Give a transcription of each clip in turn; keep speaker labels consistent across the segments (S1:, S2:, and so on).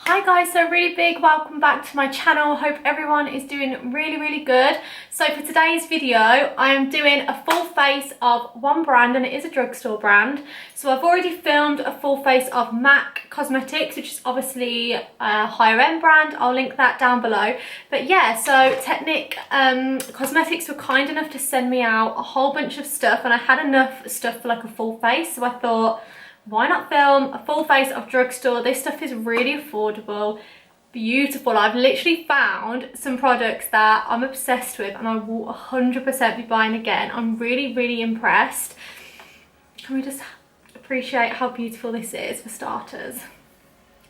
S1: Hi guys, so really big welcome back to my channel. Hope everyone is doing really good. So for today's video I am doing a full face of one brand, and it is a drugstore brand. So I've already filmed a full face of MAC Cosmetics, which is obviously a higher end brand. I'll link that down below. But yeah, so Technic Cosmetics were kind enough to send me out a whole bunch of stuff, and I had enough stuff for like a full face, so I thought, why not film a full face of drugstore? This stuff is really affordable, beautiful. I've literally found some products that I'm obsessed with and I will 100% be buying again. I'm really impressed. Can we just appreciate how beautiful this is for starters?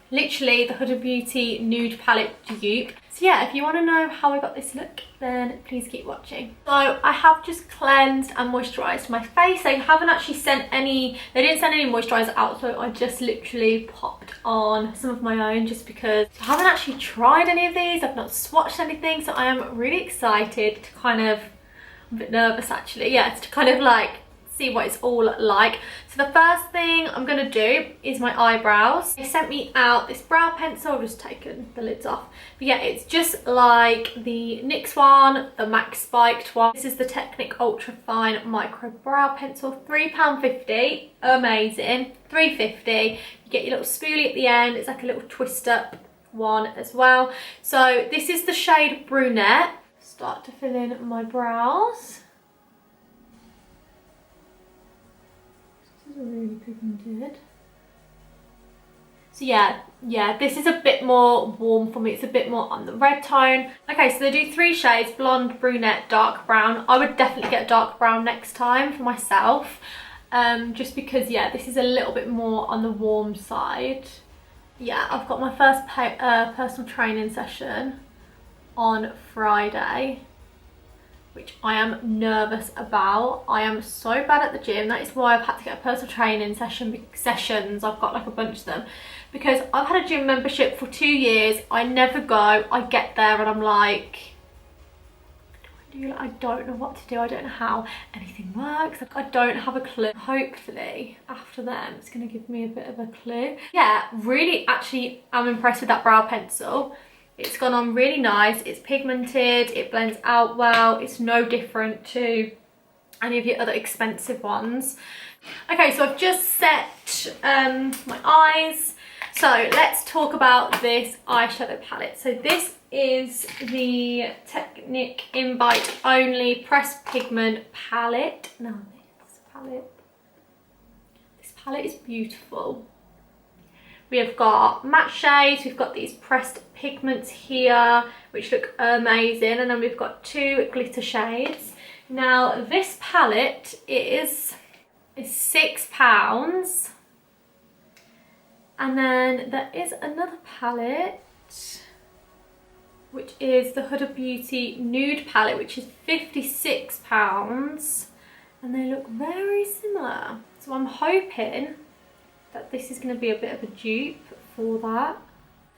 S1: Literally the Huda Beauty Nude Palette dupe. So yeah, if you want to know how I got this look, then please keep watching. So I have just cleansed and moisturised my face. They haven't actually sent any, they didn't send any moisturiser out, so I just literally popped on some of my own just because I haven't actually tried any of these. I've not swatched anything, so I am really excited to kind of, I'm a bit nervous actually, yeah, to kind of like see what it's all like. So the first thing I'm gonna do is my eyebrows. They sent me out this brow pencil. I've just taken the lids off, but yeah, it's just like the NYX one, the MAC spiked one. This is the Technic Ultra Fine Micro Brow Pencil, £3.50, amazing. £3.50. You get your little spoolie at the end. It's like a little twist up one as well. So this is the shade Brunette. Start to fill in my brows. Really pigmented. So yeah, this is a bit more warm for me. It's a bit more on the red tone. Okay, so they do 3 shades: blonde, brunette, dark brown. I would definitely get dark brown next time for myself, just because yeah, this is a little bit more on the warm side. Yeah, I've got my first personal training session on Friday, which I am nervous about. I am so bad at the gym. That is why I've had to get a personal training sessions. I've got like a bunch of them because I've had a gym membership for 2 years. I never go. I get there and I'm like, I don't know what to do. I don't know how anything works. Like, I don't have a clue. Hopefully after them it's going to give me a bit of a clue. Yeah, really actually I'm impressed with that brow pencil. It's gone on really nice. It's pigmented, it blends out well. It's no different to any of your other expensive ones. Okay, so I've just set my eyes. So let's talk about this eyeshadow palette. So this is the Technic Invite Only Pressed Pigment palette. Now this palette is beautiful. We have got matte shades, we've got these pressed pigments here, which look amazing, and then we've got 2 glitter shades. Now this palette is £6, and then there is another palette, which is the Huda Beauty Nude palette, which is £56, and they look very similar. So I'm hoping that this is going to be a bit of a dupe for that.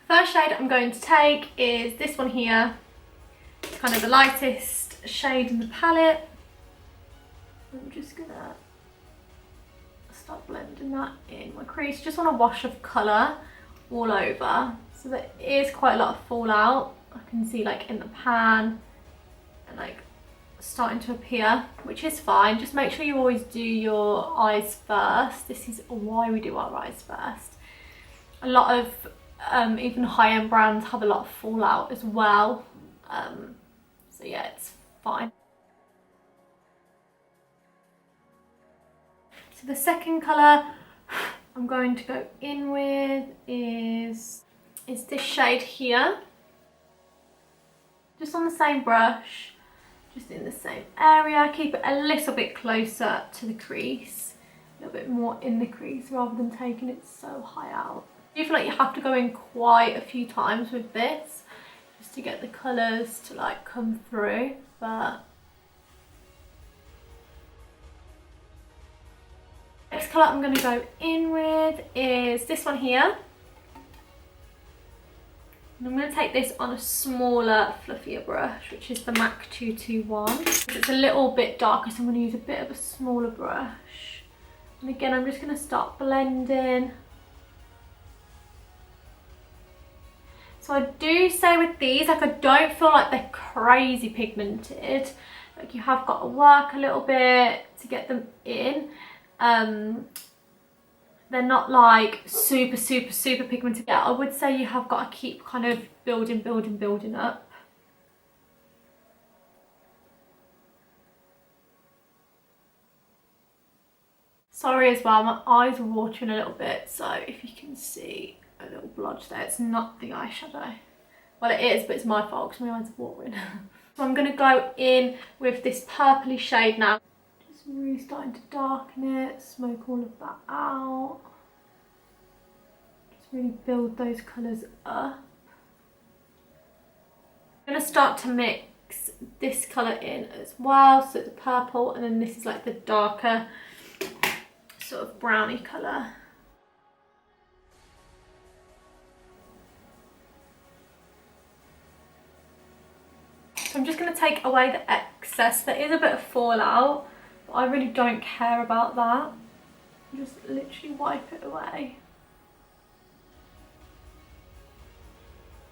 S1: First shade I'm going to take is this one here. It's kind of the lightest shade in the palette. I'm just gonna start blending that in my crease. Just want a wash of colour all over. So there is quite a lot of fallout. I can see like in the pan and like starting to appear, which is fine. Just make sure you always do your eyes first. This is why we do our eyes first. A lot of even high-end brands have a lot of fallout as well, so yeah, it's fine. So the second colour I'm going to go in with is this shade here, just on the same brush, just in the same area. Keep it a little bit closer to the crease, a little bit more in the crease rather than taking it so high out. I feel like you have to go in quite a few times with this just to get the colours to like come through, but next colour I'm going to go in with is this one here. And I'm going to take this on a smaller, fluffier brush, which is the MAC 221. It's a little bit darker, so I'm going to use a bit of a smaller brush. And again, I'm just going to start blending So I do say with these, like I don't feel like they're crazy pigmented. Like you have got to work a little bit to get them in. They're not like super pigmented. Yeah, I would say you have got to keep kind of building up. Sorry as well, my eyes are watering a little bit, so if you can see a little blotch there, it's not the eyeshadow. Well, it is, but it's my fault because my eyes are watering. So I'm going to go in with this purpley shade now. Just really starting to darken it, smoke all of that out. Just really build those colours up. I'm going to start to mix this colour in as well, so the purple, and then this is like the darker sort of browny colour. So I'm just going to take away the excess. There is a bit of fallout, but I really don't care about that. Just literally wipe it away.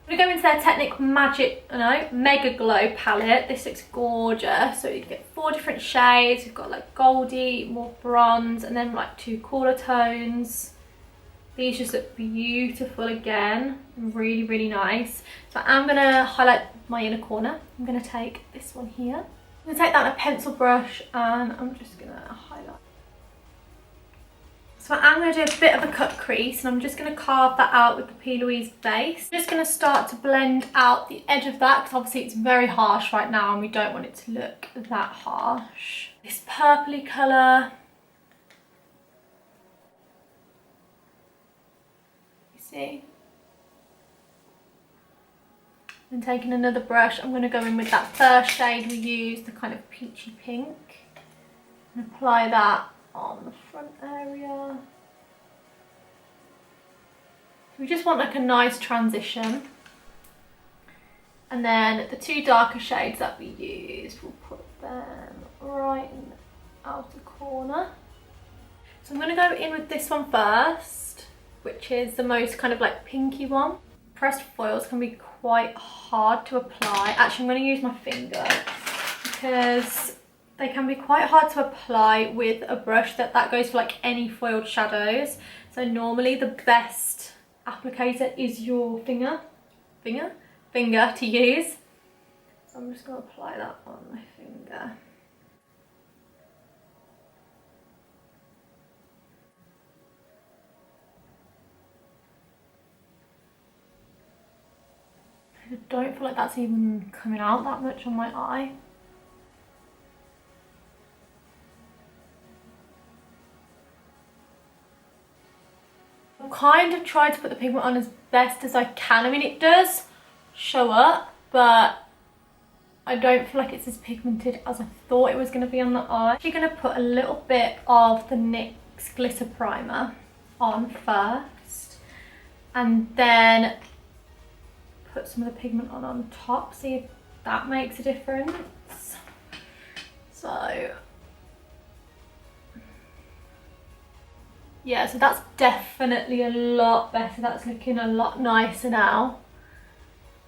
S1: I'm going to go into their Technic Mega Glow palette. This looks gorgeous. So you get 4 different shades. You've got like goldy, more bronze, and then like 2 cooler tones. These just look beautiful again. Really nice. So I'm going to highlight my inner corner. I'm going to take this one here. I'm going to take that on a pencil brush and I'm just going to highlight. So I'm going to do a bit of a cut crease and I'm just going to carve that out with the P. Louise base. I'm just going to start to blend out the edge of that because obviously it's very harsh right now and we don't want it to look that harsh. This purpley colour. You see? And taking another brush, I'm going to go in with that first shade we used, the kind of peachy pink. And apply that on the front area. We just want like a nice transition. And then the 2 darker shades that we used, we'll put them right in the outer corner. So I'm going to go in with this one first, which is the most kind of like pinky one. Pressed foils can be quite hard to apply. Actually, I'm going to use my finger because they can be quite hard to apply with a brush. That goes for like any foiled shadows. So normally the best applicator is your finger to use. So I'm just going to apply that on my finger. I don't feel like that's even coming out that much on my eye. I've kind of tried to put the pigment on as best as I can. I mean, it does show up, but I don't feel like it's as pigmented as I thought it was going to be on the eye. I'm actually going to put a little bit of the NYX glitter primer on first, and then put some of the pigment on top, see if that makes a difference. So yeah, so that's definitely a lot better. That's looking a lot nicer now.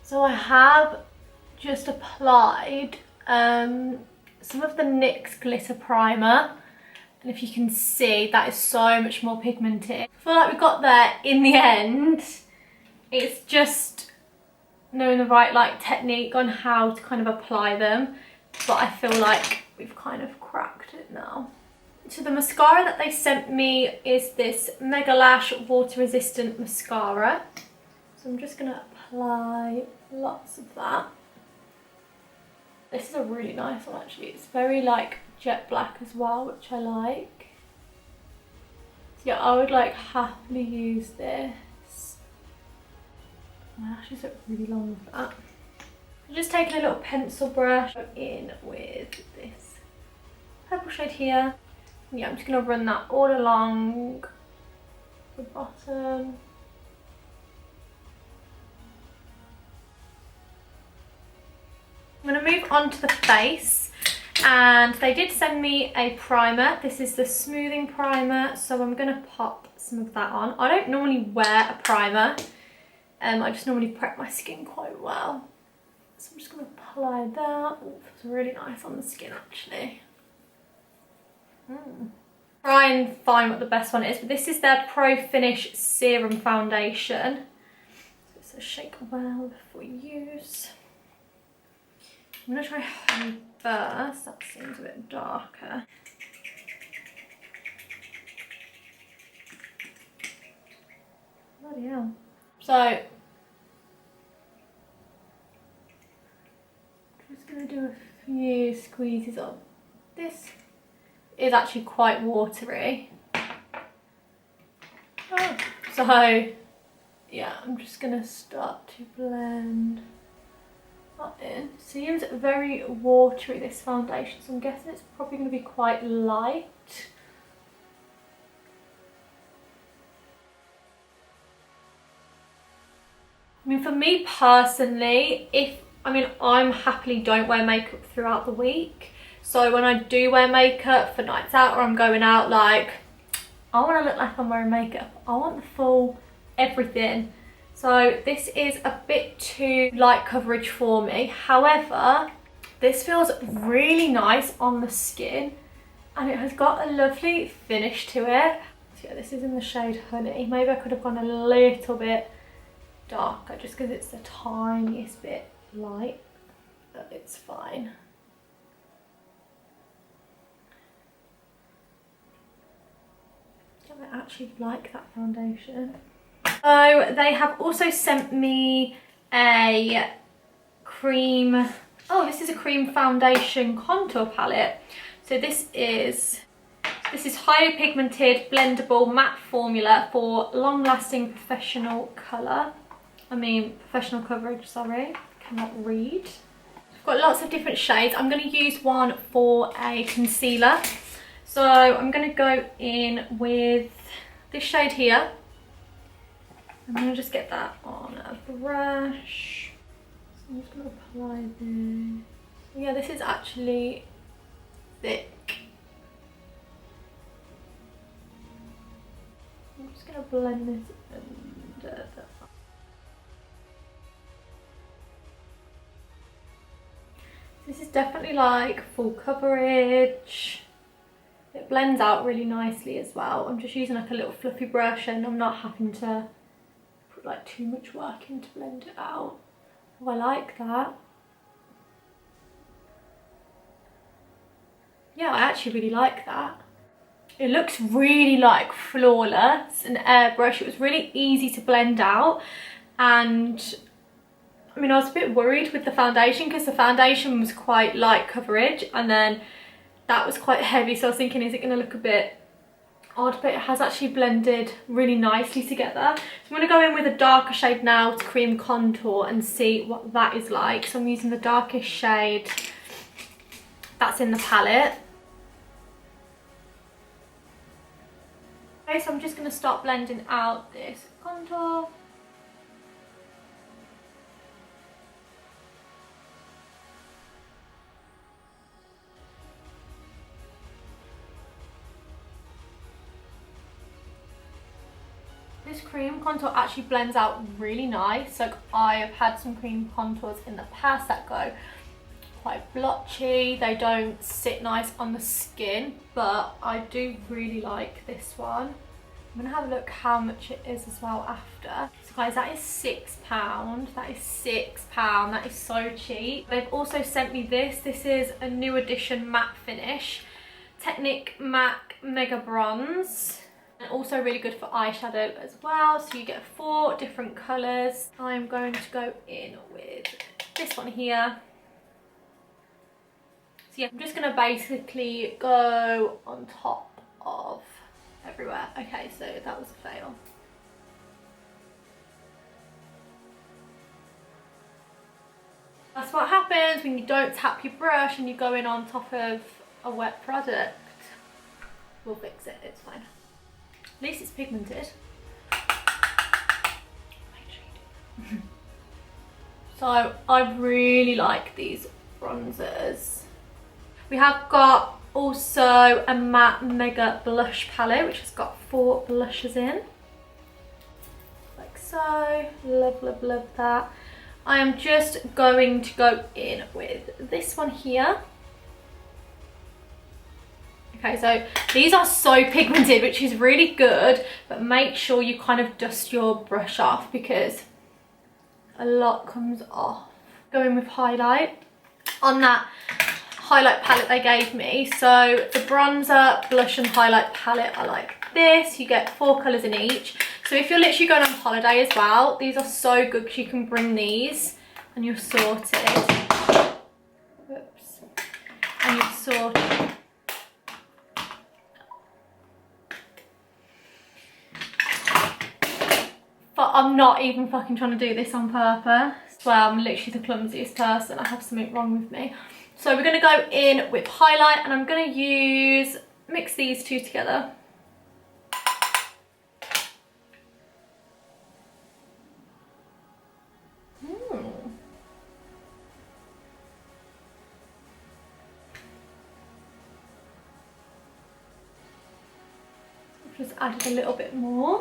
S1: So I have just applied some of the NYX glitter primer, and if you can see, that is so much more pigmented. I feel like we got there in the end. It's just knowing the right like technique on how to kind of apply them, but I feel like we've kind of cracked it now. So the mascara that they sent me is this Mega Lash water resistant mascara. So I'm just going to apply lots of that. This is a really nice one actually. It's very like jet black as well, which I like. So yeah, I would like happily use this. My lashes look really long with that. I'm just taking a little pencil brush in with this purple shade here. Yeah, I'm just going to run that all along the bottom. I'm going to move on to the face, and they did send me a primer. This is the smoothing primer, so I'm going to pop some of that on. I don't normally wear a primer I just normally prep my skin quite well. So I'm just going to apply that. Oh, it's really nice on the skin actually. Try and find what the best one is, but this is their Pro Finish Serum Foundation. So shake well before use. I'm going to try Honey first. That seems a bit darker. Bloody hell. So, I'm just going to do a few squeezes on. This is actually quite watery. Oh. So, yeah, I'm just going to start to blend that in. Seems very watery, this foundation, so I'm guessing it's probably going to be quite light. I mean, for me personally, I'm happily don't wear makeup throughout the week. So when I do wear makeup for nights out or I'm going out, like, I want to look like I'm wearing makeup. I want the full everything. So this is a bit too light coverage for me. However, this feels really nice on the skin and it has got a lovely finish to it. So yeah, this is in the shade Honey. Maybe I could have gone a little bit darker just because it's the tiniest bit light, but it's fine. I actually like that foundation. So they have also sent me a cream, this is a cream foundation contour palette. So this is highly pigmented blendable matte formula for long lasting professional professional coverage, sorry, cannot read. I've got lots of different shades. I'm going to use one for a concealer. So I'm going to go in with this shade here. I'm going to just get that on a brush. So I'm just going to apply this. Yeah, this is actually thick. I'm just going to blend this under the... This is definitely like full coverage. It blends out really nicely as well. I'm just using like a little fluffy brush and I'm not having to put like too much work in to blend it out. Oh, I like that. Yeah, I actually really like that. It looks really like flawless, an airbrush. It was really easy to blend out, and I mean, I was a bit worried with the foundation because the foundation was quite light coverage and then that was quite heavy, so I was thinking, is it going to look a bit odd? But it has actually blended really nicely together. So I'm going to go in with a darker shade now to cream contour and see what that is like. So I'm using the darkest shade that's in the palette. Okay, so I'm just going to start blending out this contour. This cream contour actually blends out really nice. Like, I have had some cream contours in the past that go quite blotchy. They don't sit nice on the skin, but I do really like this one. I'm gonna have a look how much it is as well after. So guys, that is £6. That is £6. That is so cheap. They've also sent me this. This is a new edition matte finish. Technic Matte Mega Bronze. And also really good for eyeshadow as well. So you get 4 different colours. I'm going to go in with this one here. So yeah, I'm just going to basically go on top of everywhere. Okay, so that was a fail. That's what happens when you don't tap your brush and you go in on top of a wet product. We'll fix it, it's fine. At least it's pigmented. So I really like these bronzers. We have got also a matte mega blush palette which has got 4 blushes in, like so. Love, love, love that. I am just going to go in with this one here. Okay, so these are so pigmented, which is really good, but make sure you kind of dust your brush off because a lot comes off. Go in with highlight on that highlight palette they gave me. So the bronzer, blush and highlight palette are like this. You get 4 colours in each. So if you're literally going on holiday as well, these are so good because you can bring these and you're sorted. Whoops. And you're sorted. But I'm not even fucking trying to do this on purpose. Well, I'm literally the clumsiest person. I have something wrong with me. So we're going to go in with highlight and I'm going to mix these two together. Just added a little bit more.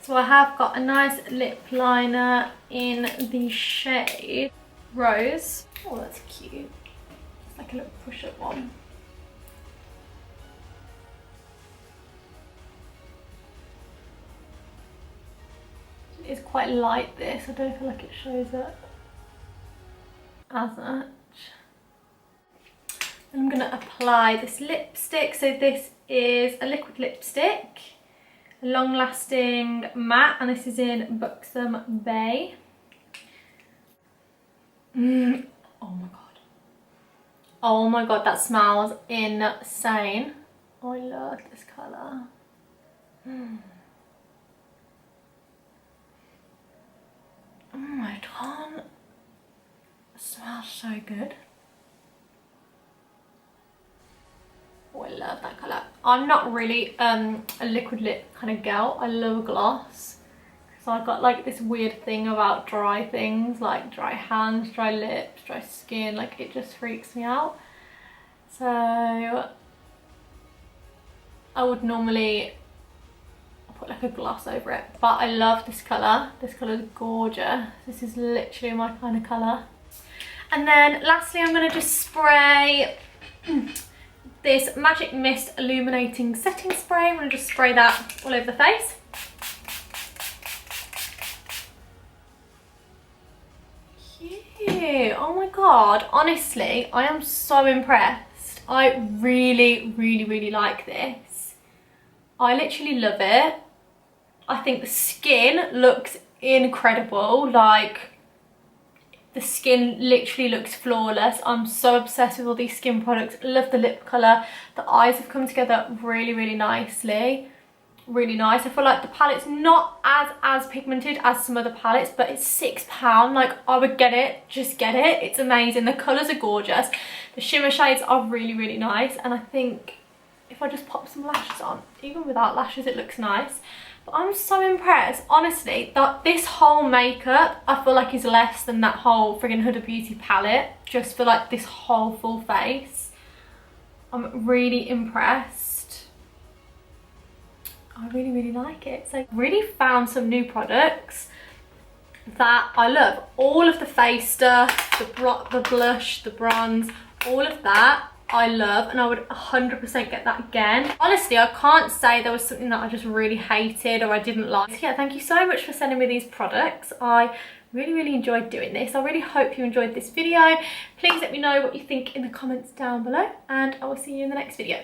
S1: So I have got a nice lip liner in the shade Rose. Oh, that's cute. It's like a little push-up one. It is quite light, this. I don't feel like it shows it as much. I'm going to apply this lipstick. So this is a liquid lipstick. Long lasting matte, and this is in Buxom Bay. Oh my god. Oh my god, that smells insane. Oh, I love this colour. Oh my god. It smells so good. Oh, I love that colour. I'm not really a liquid lip kind of girl. I love a gloss. So I've got like this weird thing about dry things, like dry hands, dry lips, dry skin. Like it just freaks me out. So I would normally put like a gloss over it. But I love this colour. This colour is gorgeous. This is literally my kind of colour. And then lastly, I'm going to just spray this Magic Mist Illuminating Setting Spray. I'm going to just spray that all over the face. Cute. Oh my god. Honestly, I am so impressed. I really, really, really like this. I literally love it. I think the skin looks incredible. Like, the skin literally looks flawless. I'm so obsessed with all these skin products. Love the lip colour. The eyes have come together really, really nicely. Really nice. I feel like the palette's not as pigmented as some other palettes, but it's £6. Like, I would get it. Just get it. It's amazing. The colours are gorgeous. The shimmer shades are really, really nice. And I think if I just pop some lashes on, even without lashes, it looks nice. But I'm so impressed, honestly, that this whole makeup, I feel like is less than that whole friggin' Huda Beauty palette, just for like this whole full face. I'm really impressed. I really, really like it. So I really found some new products that I love. All of the face stuff, the blush, the bronze, all of that I love, and I would 100% get that again. Honestly, I can't say there was something that I just really hated or I didn't like. So yeah, thank you so much for sending me these products. I really, really enjoyed doing this. I really hope you enjoyed this video. Please let me know what you think in the comments down below, and I will see you in the next video.